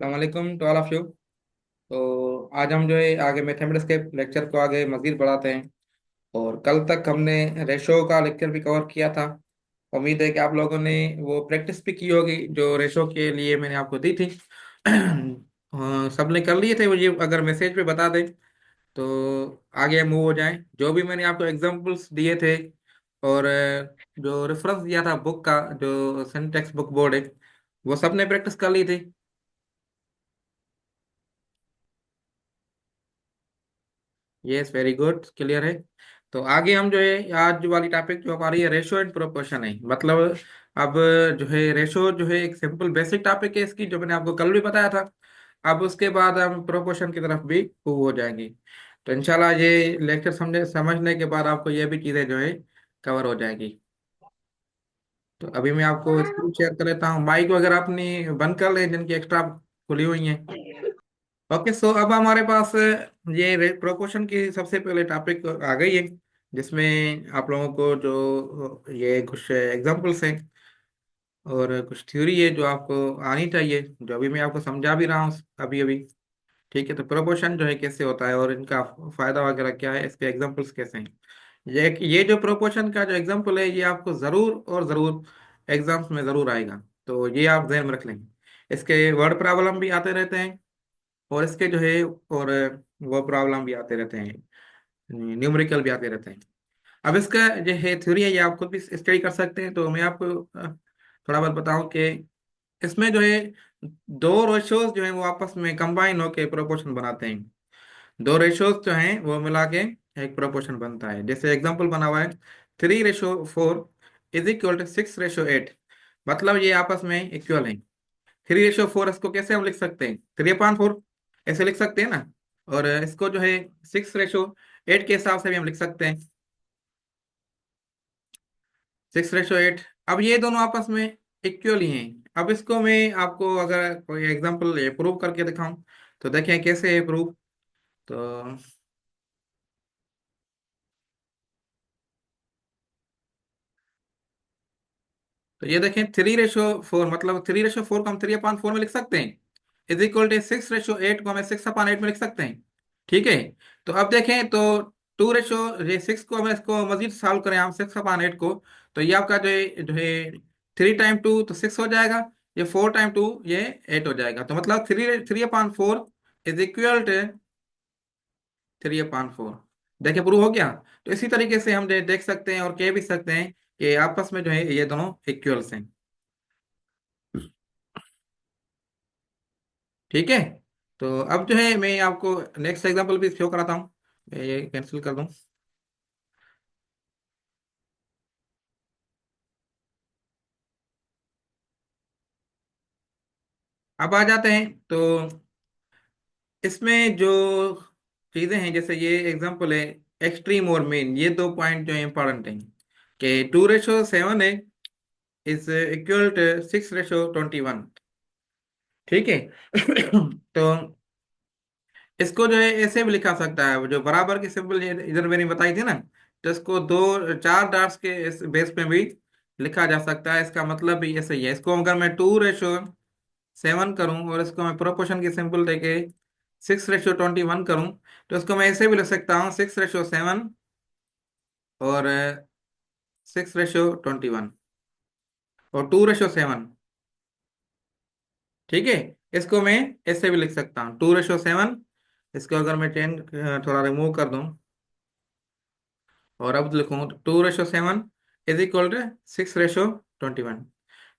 वालेकुम to all of you. तो आज हम जो है आगे मैथमेटिक्स के लेक्चर को आगे मजीद बढ़ाते हैं। और कल तक हमने रेशो का लेक्चर भी कवर किया था। उम्मीद है कि आप लोगों ने वो प्रैक्टिस भी की होगी जो रेशो के लिए मैंने आपको दी थी। सबने कर लिए थे, मुझे अगर मैसेज पे बता दें तो आगे मूव हो जाएं। जो भी मैंने आपको एग्जांपल्स दिए थे और जो रेफरेंस दिया था बुक का, जो सिंटेक्स बुक बोर्ड है, वो सबने प्रैक्टिस कर ली थी। यस, वेरी गुड, क्लियर है। तो आगे हम जो है आज वाली टॉपिक जो हमारी है रेशो एंड प्रोपोर्शन है। मतलब अब जो है रेशो जो है एक सिंपल बेसिक टॉपिक है इसकी, जो मैंने आपको कल भी बताया था। अब उसके बाद हम प्रोपोर्शन की तरफ भी मूव हो जाएंगे। तो इंशाल्लाह ये लेक्चर समझने के बाद आपको ये भी चीज़ें जो है कवर हो जाएगी। तो अभी मैं आपको स्क्रीन शेयर कर लेता हूँ। माइक वगैरह अपनी बंद कर लें जिनकी एक्स्ट्रा खुली हुई हैं। ओके, सो अब हमारे पास ये प्रोपोर्शन की सबसे पहले टॉपिक आ गई है, जिसमें आप लोगों को जो ये कुछ एग्जांपल्स हैं और कुछ थ्योरी है जो आपको आनी चाहिए, जो अभी मैं आपको समझा भी रहा हूँ अभी अभी। ठीक है, तो प्रोपोर्शन जो है कैसे होता है और इनका फायदा वगैरह क्या है, इसके एग्जांपल्स कैसे हैं। ये जो प्रोपोर्शन का जो एग्जांपल है ये आपको ज़रूर और ज़रूर एग्जाम्स में ज़रूर आएगा। तो ये आप ध्यान में रख लेंगे। इसके वर्ड प्रॉब्लम भी आते रहते हैं और इसके जो है और वो प्रॉब्लम भी आते रहते हैं, न्यूमेरिकल भी आते रहते हैं। अब इसका जो है थ्योरी है ये आप खुद भी स्टडी कर सकते हैं। तो मैं आपको थोड़ा बहुत बताऊं कि इसमें जो है दो रेशोज जो है वो आपस में कंबाइन होकर प्रोपोर्शन बनाते हैं। दो रेशोज जो हैं वो मिला के एक प्रोपोर्शन बनता है। जैसे एग्जांपल बना हुआ है 3:4 इज इक्वल टू 6:8। मतलब ये आपस में इक्वल है। 3:4 इसको कैसे हम लिख सकते हैं, 3/4 ऐसे लिख सकते हैं ना। और इसको जो है 6:8 के हिसाब से भी हम लिख सकते हैं, 6:8। अब ये दोनों आपस में इक्वल ही हैं। अब इसको मैं आपको अगर कोई एग्जांपल प्रूव करके दिखाऊं तो देखें कैसे है प्रूव। तो ये देखें 3:4, मतलब 3:4 को हम 3/4 में लिख सकते हैं, इज इक्वल टू 6:8 को हमें 6/8 में लिख सकते हैं। ठीक है। तो अब देखें तो 2 रेशो ये 6 को हमें इसको मजीद सॉल्व करें हम 6/8 को। तो ये आपका जो है 3 टाइम 2 तो 6 हो जाएगा। ये 4 टाइम 2 ये 8 हो जाएगा। तो मतलब 3/4 इज इक्वल टू 3/4। देखिए प्रूव हो गया। तो इसी तरीके से हम देख सकते हैं और कह भी सकते हैं कि आपस में जो है ये दोनों इक्वल्स हैं। ठीक है। तो अब जो है मैं आपको नेक्स्ट एग्जांपल भी शो कराता हूँ। मैं ये कैंसिल कर दूं। अब आ जाते हैं तो इसमें जो चीजें हैं, जैसे ये एग्जांपल है एक्सट्रीम और मेन, ये दो पॉइंट जो है इंपॉर्टेंट हैं कि 2:7 है इज इक्वल टू 6:21। ठीक है। तो इसको जो है ऐसे भी लिखा सकता है, जो बराबर की सिंबल इधर मैंने बताई थी ना, तो इसको दो चार डॉट्स के इस बेस पे भी लिखा जा सकता है। इसका मतलब भी ऐसे ही है। इसको अगर मैं 2:7 करूं और इसको मैं प्रोपोर्शन की सिंबल देके 6:21 करूं, तो इसको मैं ऐसे भी लिख सकता हूँ 6:7 और 6:21 और 2:7। ठीक है। इसको मैं ऐसे भी लिख सकता हूँ 2:7। इसको अगर मैं 10 थोड़ा रिमूव कर दूं और अब लिखूं 2:7 इज इक्वल टू 6:21।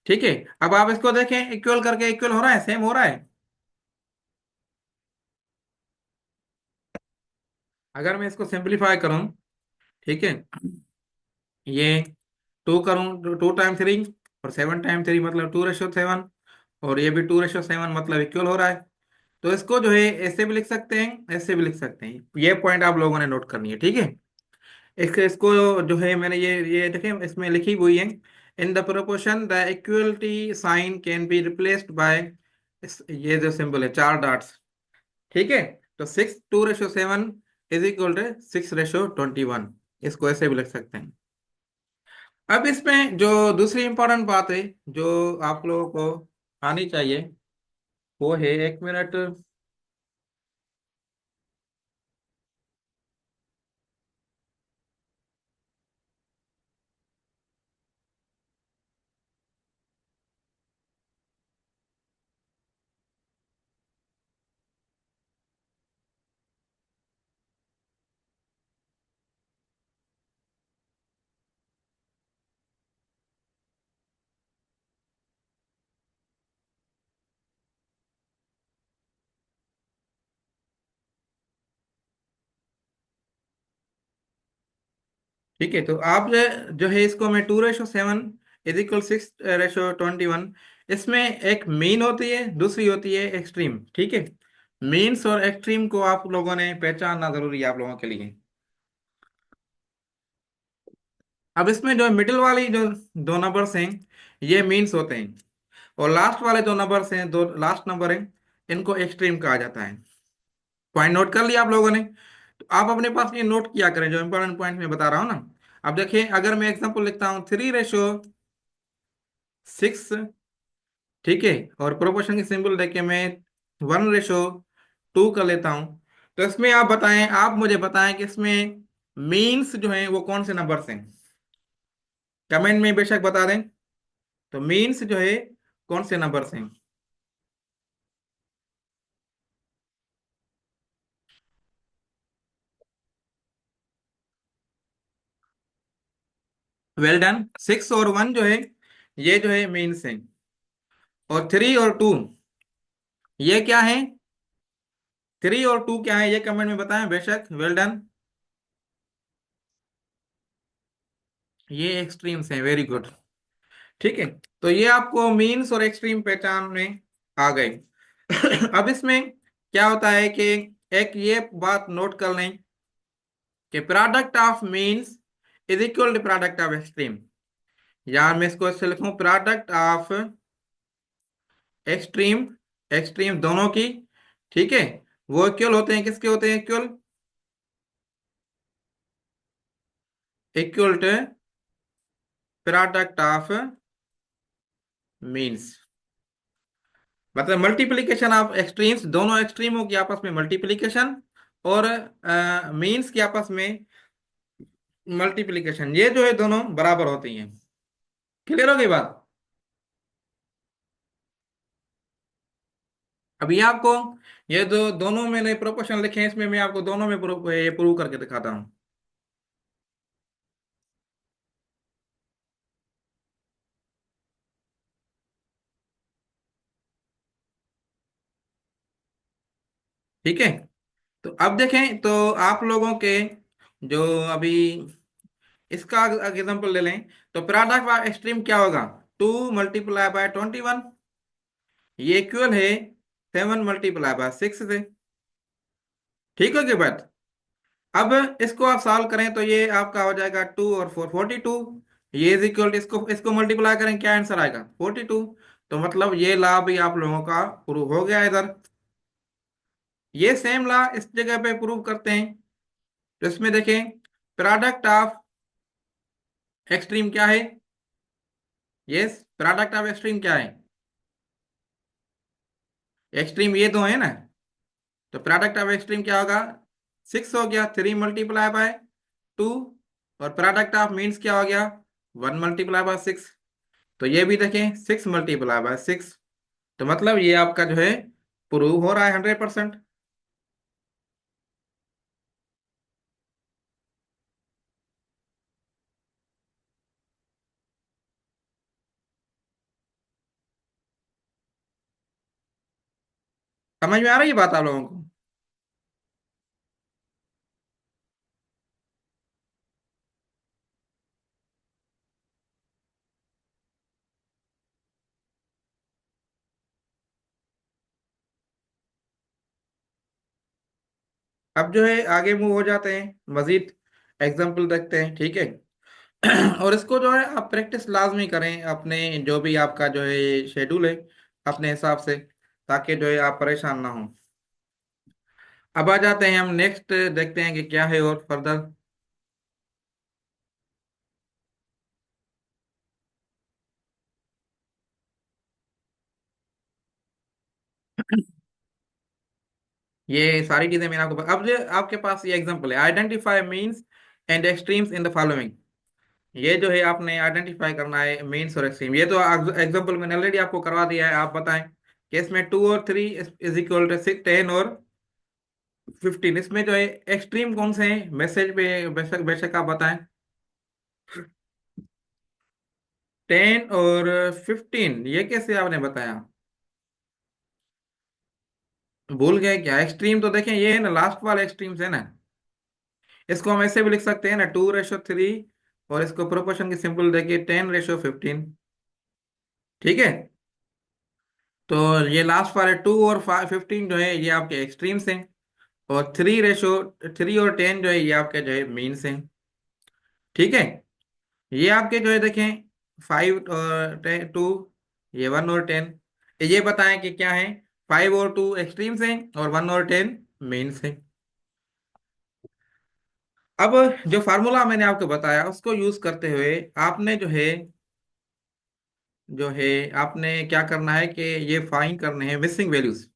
ठीक है। अब आप इसको देखें इक्वल करके इक्वल हो रहा है, सेम हो रहा है। अगर मैं इसको सिंपलीफाई करूं, ठीक है, ये 2 टाइम 3 और 7 टाइम 3 मतलब 2:7 और ये भी 2:7 मतलब इक्वल हो रहा है। तो इसको जो है ऐसे भी लिख सकते हैं, ऐसे भी लिख सकते हैं। ये पॉइंट आप लोगों ने नोट करनी है। ठीक है। इसको जो है मैंने ये देखें इसमें लिखी हुई है, in the proportion the equality sign can be replaced by ये जो सिंबल है 4 डॉट्स। ठीक है। तो 6:2:7 इज इक्वल टू 6:21। इसको ऐसे भी लिख सकते हैं। अब इसमें जो दूसरी इंपॉर्टेंट बात है जो आप लोगों को आनी चाहिए, वो है, 1 मिनट। ठीक है, तो आप जो है इसको मैं 2:7 इज इक्वल 6:21, इसमें एक मीन होती है, दूसरी होती है एक्सट्रीम। ठीक है, मीन्स और एक्सट्रीम को आप लोगों ने पहचानना जरूरी है आप लोगों के लिए। अब इसमें जो मिडिल वाली जो दो नंबर्स हैं, ये मीन्स होते हैं। और लास्ट वाले जो नंबर्स हैं, दो लास्ट नंबर हैं, इनको एक्सट्रीम कहा जाता है। पॉइंट नोट कर लिया आप लोगों ने? तो आप अपने पास ये नोट किया करें जो इंपॉर्टेंट पॉइंट मैं बता रहा हूँ ना। अब देखिए, अगर मैं एग्जांपल लिखता हूँ 3:6, ठीक है, और प्रोपोर्शन की सिंबल देके मैं 1:2 कर लेता हूँ, तो इसमें आप बताएं, आप मुझे बताएं कि इसमें मीन्स जो है वो कौन से नंबर्स हैं। कमेंट में बेशक बता दें। तो मीन्स जो है कौन से नंबर्स हैं? Well done. 6 और 1 जो है, ये जो है मीन्स हैं। और 3 और 2, ये क्या है? 3 और 2 क्या है, ये कमेंट में बताएं बेशक। Well done. ये एक्सट्रीम्स हैं, वेरी गुड। ठीक है, तो ये आपको मीन्स और एक्सट्रीम पहचान में आ गए। अब इसमें क्या होता है कि एक ये बात नोट कर लें कि product of means is equal to product of extreme. यार मैं इसको ऐसे लिखूं, प्रोडक्ट ऑफ एक्सट्रीम, एक्सट्रीम दोनों की, ठीक है, वो इक्वल होते हैं, किसके होते हैं equal? Equal to product of means. मतलब मल्टीप्लीकेशन ऑफ एक्सट्रीम्स, दोनों एक्सट्रीमों की आपस में मल्टीप्लीकेशन, और मीन्स की आपस में मल्टीप्लीकेशन, ये जो है दोनों बराबर होती हैं। क्लियर हो गई बात? अभी आपको ये जो दोनों मैंने प्रोपोर्शन लिखे हैं, इसमें मैं आपको दोनों में ये प्रूव करके दिखाता हूँ। ठीक है, तो अब देखें तो आप लोगों के जो अभी इसका एग्जांपल ले लें, तो प्रोडक्ट ऑफ एक्सट्रीम क्या होगा? 2 × 21, ये इक्वल है 7 × 6 से। ठीक है, बात। अब इसको आप सॉल्व करें तो ये आपका हो जाएगा 2 और 4 42। ये इज इक्वल, इसको इसको मल्टीप्लाई करें, क्या आंसर आएगा? 42। तो मतलब ये लॉ भी आप लोगों का प्रूव हो गया इधर। ये सेम लॉ इस जगह पे प्रूव करते हैं। तो इसमें देखें, प्रोडक्ट ऑफ एक्सट्रीम क्या है? यस, प्रोडक्ट ऑफ एक्सट्रीम क्या है? एक्सट्रीम ये दो है ना। तो प्रोडक्ट ऑफ एक्सट्रीम क्या होगा? 6 हो गया, 3 × 2। और प्रोडक्ट ऑफ मीन्स क्या हो गया? 1 × 6। तो ये भी देखें, 6 × 6। तो मतलब ये आपका जो है प्रूव हो रहा है 100%। समझ में आ रही है बात आप लोगों को? अब जो है आगे मूव हो जाते हैं, मजीद एग्जाम्पल देखते हैं, ठीक है। और इसको जो है आप प्रैक्टिस लाजमी करें अपने, जो भी आपका जो है शेड्यूल है, अपने हिसाब से, ताकि जो है आप परेशान ना हो। अब आ जाते हैं हम नेक्स्ट, देखते हैं कि क्या है और फर्दर। ये सारी चीजें मैंने आपको अब जो आपके पास ये एग्जांपल है, identify means and extremes in the following. ये जो है आपने आइडेंटिफाई करना है मीन्स और एक्सट्रीम। ये तो एग्जांपल मैंने ऑलरेडी आपको करवा दिया है। आप बताएं कि इसमें 2 और 3 इज इक्वल टू 10 और 15, इसमें जो है एक्सट्रीम कौन से हैं मैसेज पे, बेशक बेशक आप बताएं। 10 और 15 ये कैसे आपने बताया? भूल गए क्या? एक्सट्रीम तो देखें ये है ना, लास्ट वाला एक्सट्रीम्स है ना। इसको हम ऐसे भी लिख सकते हैं ना, 2:3, और इसको प्रोपोर्शन की सिंपल देखिए 10:15। ठीक है। तो ये लास्ट वाले 2 और 15 जो है ये आपके एक्सट्रीम्स हैं, और 3:3 और 10 जो है ये आपके जो है मीन्स हैं। ठीक है। ये आपके जो है देखें 5 और 2, ये 1 और 10। ये बताएं कि क्या है, 5 और 2 एक्सट्रीम्स हैं और 1 और 10 मीन्स हैं। अब जो फार्मूला मैंने आपको बताया उसको यूज करते हुए आपने जो है आपने क्या करना है कि ये फाइंड करने हैं मिसिंग वैल्यूज।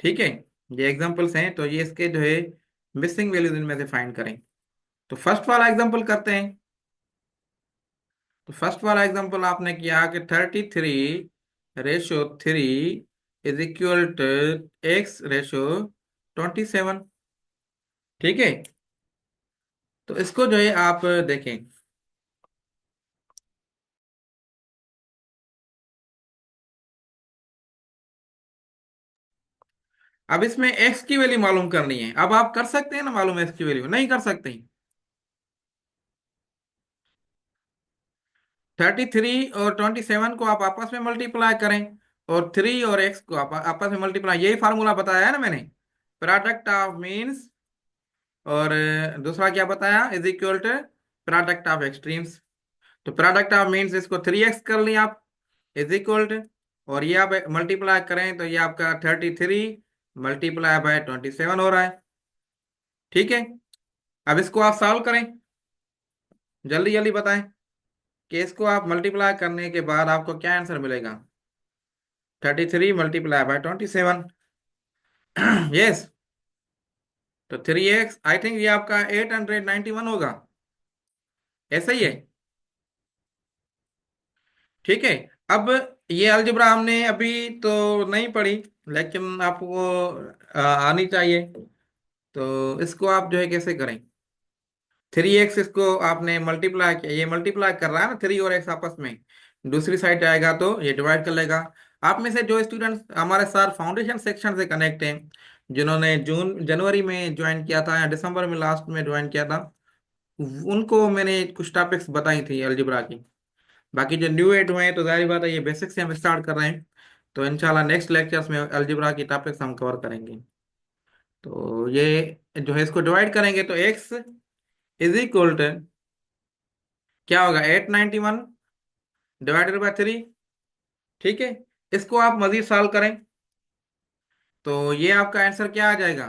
ठीक है। ये एग्जांपल्स हैं, तो ये इसके जो है मिसिंग वैल्यूज इनमें से फाइंड करें। तो फर्स्ट वाला एग्जांपल करते हैं। तो फर्स्ट वाला एग्जांपल आपने किया कि 33:3 इज इक्वल टू X:27। ठीक है। तो इसको जो है आप देखें। अब इसमें एक्स की वैल्यू मालूम करनी है। अब आप कर सकते हैं ना मालूम एक्स की वैल्यू? नहीं कर सकते। 33 और 27 को आप आपस में मल्टीप्लाई करें, और 3 और x को आप आपस में मल्टीप्लाई, यही फार्मूला बताया है ना मैंने, प्रोडक्ट ऑफ मीन्स। और दूसरा क्या बताया, is equal to product of extremes. तो प्रोडक्ट ऑफ मीन्स इसको 3x कर लिया आप, इज इक्वल टू, और ये आप मल्टीप्लाई करें तो ये आपका 33 × 27 हो रहा है। ठीक है। अब इसको आप सॉल्व करें, जल्दी जल्दी बताएं कि इसको आप मल्टीप्लाई करने के बाद आपको क्या आंसर मिलेगा। 33 × 27। यस। तो 3x, आई थिंक ये आपका 891 होगा। ऐसा ही है। ठीक है। अब ये अलजेब्रा हमने अभी तो नहीं पढ़ी, लेकिन आपको आनी चाहिए। तो इसको आप जो है कैसे करें, 3x इसको आपने मल्टीप्लाई किया, ये मल्टीप्लाई कर रहा है ना 3 और x आपस में, दूसरी साइड जाएगा तो ये डिवाइड कर लेगा। आप में से जो स्टूडेंट्स हमारे साथ फाउंडेशन सेक्शन से कनेक्ट हैं, जिन्होंने जून जनवरी में ज्वाइन किया था या दिसंबर में लास्ट में ज्वाइन किया था, उनको मैंने कुछ टॉपिक्स बताई थी अलजेब्रा की। बाकी जो न्यू एड हुए हैं तो जाहिर बात है ये बेसिक से हम स्टार्ट कर रहे हैं। तो इंशाल्लाह नेक्स्ट लेक्चर्स में अलजेब्रा की टॉपिक्स हम कवर करेंगे। तो ये जो है इसको डिवाइड करेंगे तो x इज इक्वल टू क्या होगा, 891 डिवाइडेड बाय 3। ठीक है। इसको आप मजीद सॉल्व करें तो ये आपका आंसर क्या आ जाएगा,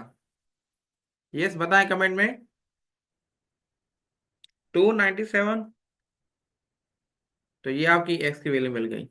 यस बताएं कमेंट में। 297। तो ये आपकी एक्स की वैल्यू मिल गई।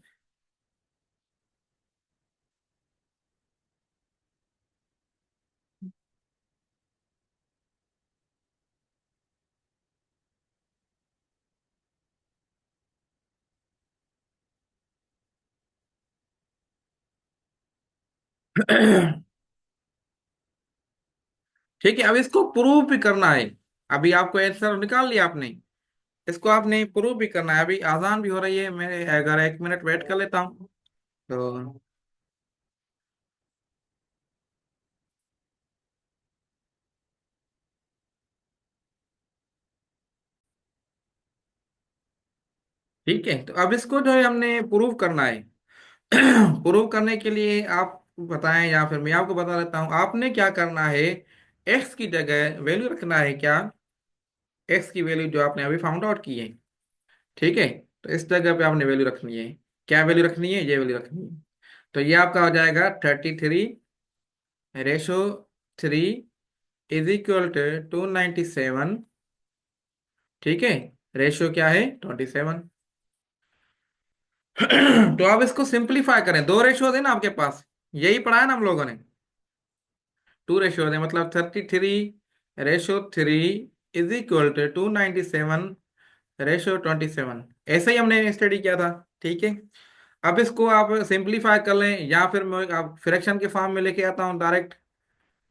ठीक है। अब इसको प्रूव भी करना है। अभी आपको आंसर निकाल लिया आपने, इसको आपने प्रूव भी करना है। अभी आजान भी हो रही है, मैं अगर 1 मिनट वेट कर लेता हूँ तो। ठीक है। तो अब इसको जो है हमने प्रूव करना है। प्रूव करने के लिए आप बताएं या फिर मैं आपको बता देता हूँ, आपने क्या करना है, एक्स की जगह वैल्यू रखना है क्या, एक्स की वैल्यू जो आपने अभी फाउंड आउट की है। ठीक है। तो इस जगह पे आपने वैल्यू रखनी है, क्या वैल्यू रखनी है, ये वैल्यू रखनी है। तो ये आपका हो जाएगा 33:3 इज इक्वल टू 297। ठीक है। रेशियो क्या है, 27। तो आप इसको सिंप्लीफाई करें, दो रेशियो है ना आपके पास, यही पढ़ा है ना हम लोगों ने। 2 रेशियो है, मतलब 33/3 इज इक्वल टू 297/27। ऐसे ही हमने स्टडी किया था। ठीक है। अब इसको आप सिंप्लीफाई कर लें, या फिर मैं आप फ्रैक्शन के फॉर्म में लेके आता हूँ डायरेक्ट।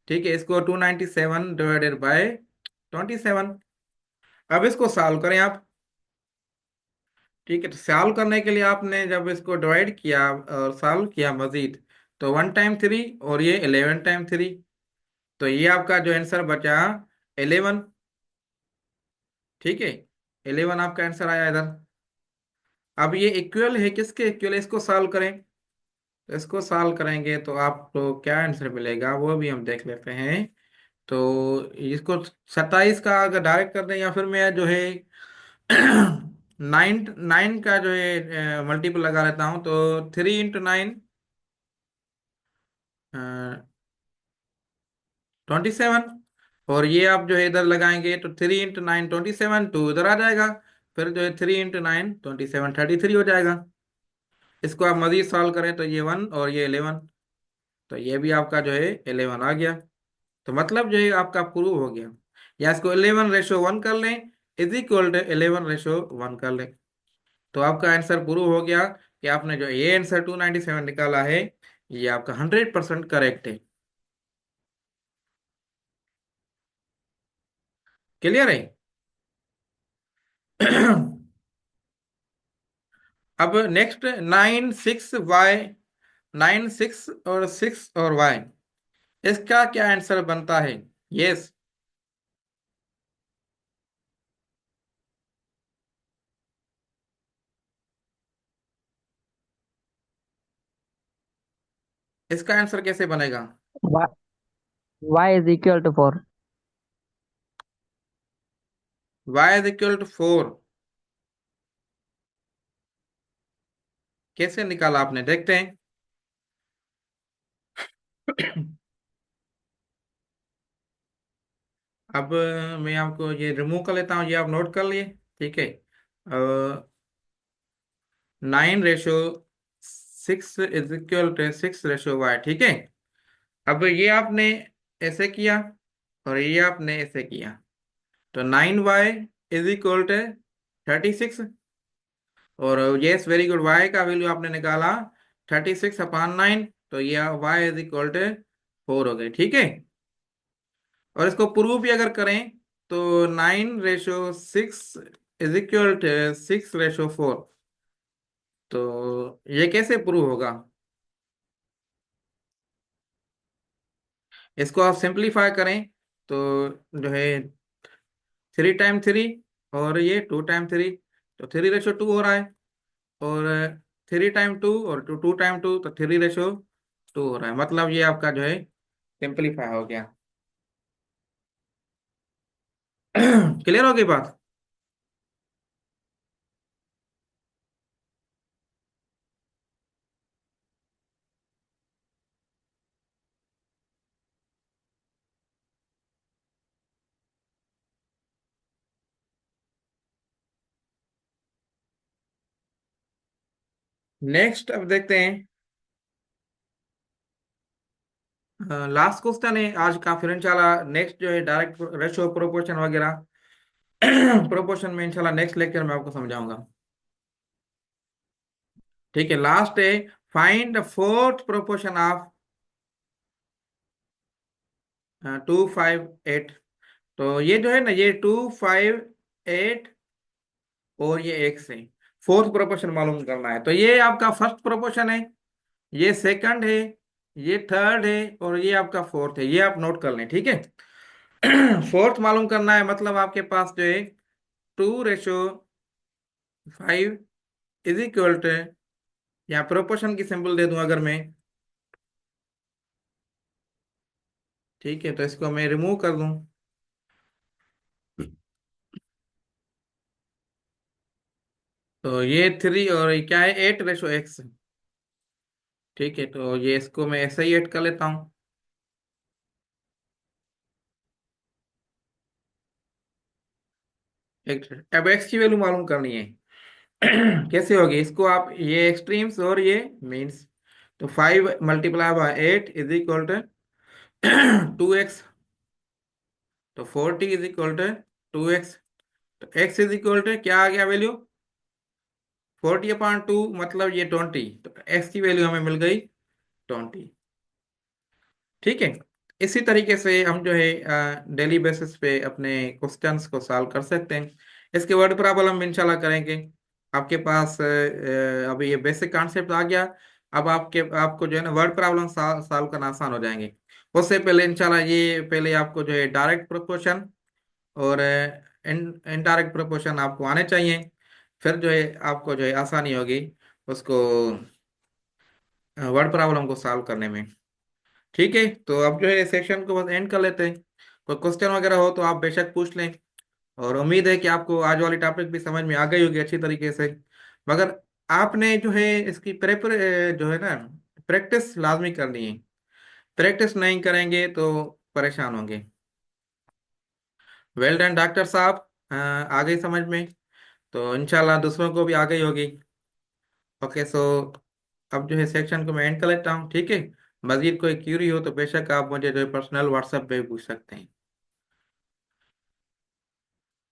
ठीक है, इसको 297/27। अब इसको सॉल्व करें आप। ठीक है, तो सॉल्व करने के लिए आपने जब इसको डिवाइड किया और सॉल्व किया मजीद, तो 1 टाइम 3 और ये 11 टाइम 3, तो ये आपका जो आंसर बचा 11। ठीक है, 11 आपका आंसर आया इधर। अब ये इक्वल है किसके इक्वल है, इसको सॉल्व करें। तो इसको सॉल्व करेंगे तो आपको क्या आंसर मिलेगा वो भी हम देख लेते हैं। तो इसको 27 का अगर डायरेक्ट कर दें, या फिर मैं जो है 9 का जो है मल्टीपल लगा लेता हूँ, तो 3 × 9 27। और ये आप जो है इधर लगाएंगे तो 3 × 9 27, टू इधर आ जाएगा। फिर जो है 3 × 9 27 33 हो जाएगा। इसको आप मजीद सॉल्व करें तो ये 1 और ये 11, तो ये भी आपका जो है 11 आ गया। तो मतलब जो है आपका प्रूव हो गया। या इसको 11/1 कर लें, इज इक्वल टू 11/1 कर लें, तो आपका आंसर प्रूव हो गया कि आपने जो ये आंसर 297 निकाला है, ये आपका 100% करेक्ट है। क्लियर है? अब नेक्स्ट 9 6 y, 9 6 और 6 और y, इसका क्या आंसर बनता है? यस। इसका आंसर कैसे बनेगा? Y is equal to 4. y = 4 कैसे निकाला आपने, देखते हैं। अब मैं आपको ये रिमूव कर लेता हूँ, ये आप नोट कर लिए। ठीक है। 9/6 = 6/y। ठीक है। अब ये आपने ऐसे किया और ये आपने ऐसे किया, तो 9y = 36। और यस, वेरी गुड, y का वैल्यू आपने निकाला 36/9, तो ये y = 4 हो गई। ठीक है। और इसको प्रूव भी अगर करें, तो 9/6 = 6/4, तो ये कैसे प्रूव होगा? इसको आप सिंप्लीफाई करें तो जो है 3 टाइम 3 और ये 2 टाइम 3, तो 3/2 हो रहा है। और 3 टाइम 2 और 2 टाइम 2, तो 3/2 हो रहा है। मतलब ये आपका जो है सिंप्लीफाई हो गया। क्लियर हो गई बात? नेक्स्ट अब देखते हैं, लास्ट क्वेश्चन है आज का। फिर इंशाल्लाह नेक्स्ट जो है डायरेक्ट रेशो प्रोपोर्शन वगैरह प्रोपोर्शन में इंशाल्लाह नेक्स्ट लेक्चर में आपको समझाऊंगा। ठीक है, लास्ट है, find the fourth proportion of 2 5 8। तो ये जो है ना, ये 2 5 8 और ये एक से फोर्थ प्रोपोर्शन मालूम करना है। तो ये आपका फर्स्ट प्रोपोर्शन है, ये सेकंड है, ये थर्ड है, और ये आपका फोर्थ है। ये आप नोट कर लें। ठीक है। फोर्थ मालूम करना है, मतलब आपके पास जो है 2/5 इज इक्वल टू, या प्रोपोर्शन की सिंबल दे दूं अगर मैं। ठीक है, तो इसको मैं रिमूव कर दूं, तो ये 3 और ये क्या है, 8/x। ठीक है, तो ये इसको मैं ऐसे ही ऐड कर लेता हूँ। अब x की वैल्यू मालूम करनी है। कैसे होगी, इसको आप ये एक्सट्रीम्स और ये मीन्स, तो 5 × 8 = 2x। तो 40 = 2x। तो x क्या आ गया वैल्यू? 40/2 मतलब ये 20। तो x की वैल्यू हमें मिल गई 20। ठीक है। इसी तरीके से हम जो है डेली बेसिस पे अपने क्वेश्चंस को सॉल्व कर सकते हैं। इसके वर्ड प्रॉब्लम इंशाल्लाह करेंगे। आपके पास अभी ये बेसिक कॉन्सेप्ट आ गया। अब आपको जो है ना वर्ड प्रॉब्लम सॉल्व करना आसान हो जाएंगे। उससे पहले इंशाल्लाह ये पहले आपको जो है डायरेक्ट प्रोपोर्शन और इनडायरेक्ट प्रोपोर्शन आपको आने चाहिए। फिर जो है आपको जो है आसानी होगी उसको वर्ड प्रॉब्लम को सॉल्व करने में। ठीक है, तो अब जो है सेशन को बस एंड कर लेते हैं। कोई क्वेश्चन वगैरह हो तो आप बेशक पूछ लें। और उम्मीद है कि आपको आज वाली टॉपिक भी समझ में आ गई होगी अच्छी तरीके से। मगर आपने जो है इसकी प्रेपर जो है ना प्रैक्टिस लाजमी करनी है। प्रैक्टिस नहीं करेंगे तो परेशान होंगे। वेल डन डॉक्टर साहब, आ गई समझ में। तो इंशाल्लाह दूसरों को भी आ गई होगी। ओके सो अब जो है सेक्शन को मैं एंड कर लेता हूँ। ठीक है। मजीद कोई क्यूरी हो तो बेशक आप मुझे जो है पर्सनल व्हाट्सएप पे पूछ सकते हैं।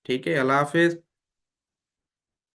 ठीक है, अल्लाह हाफिज।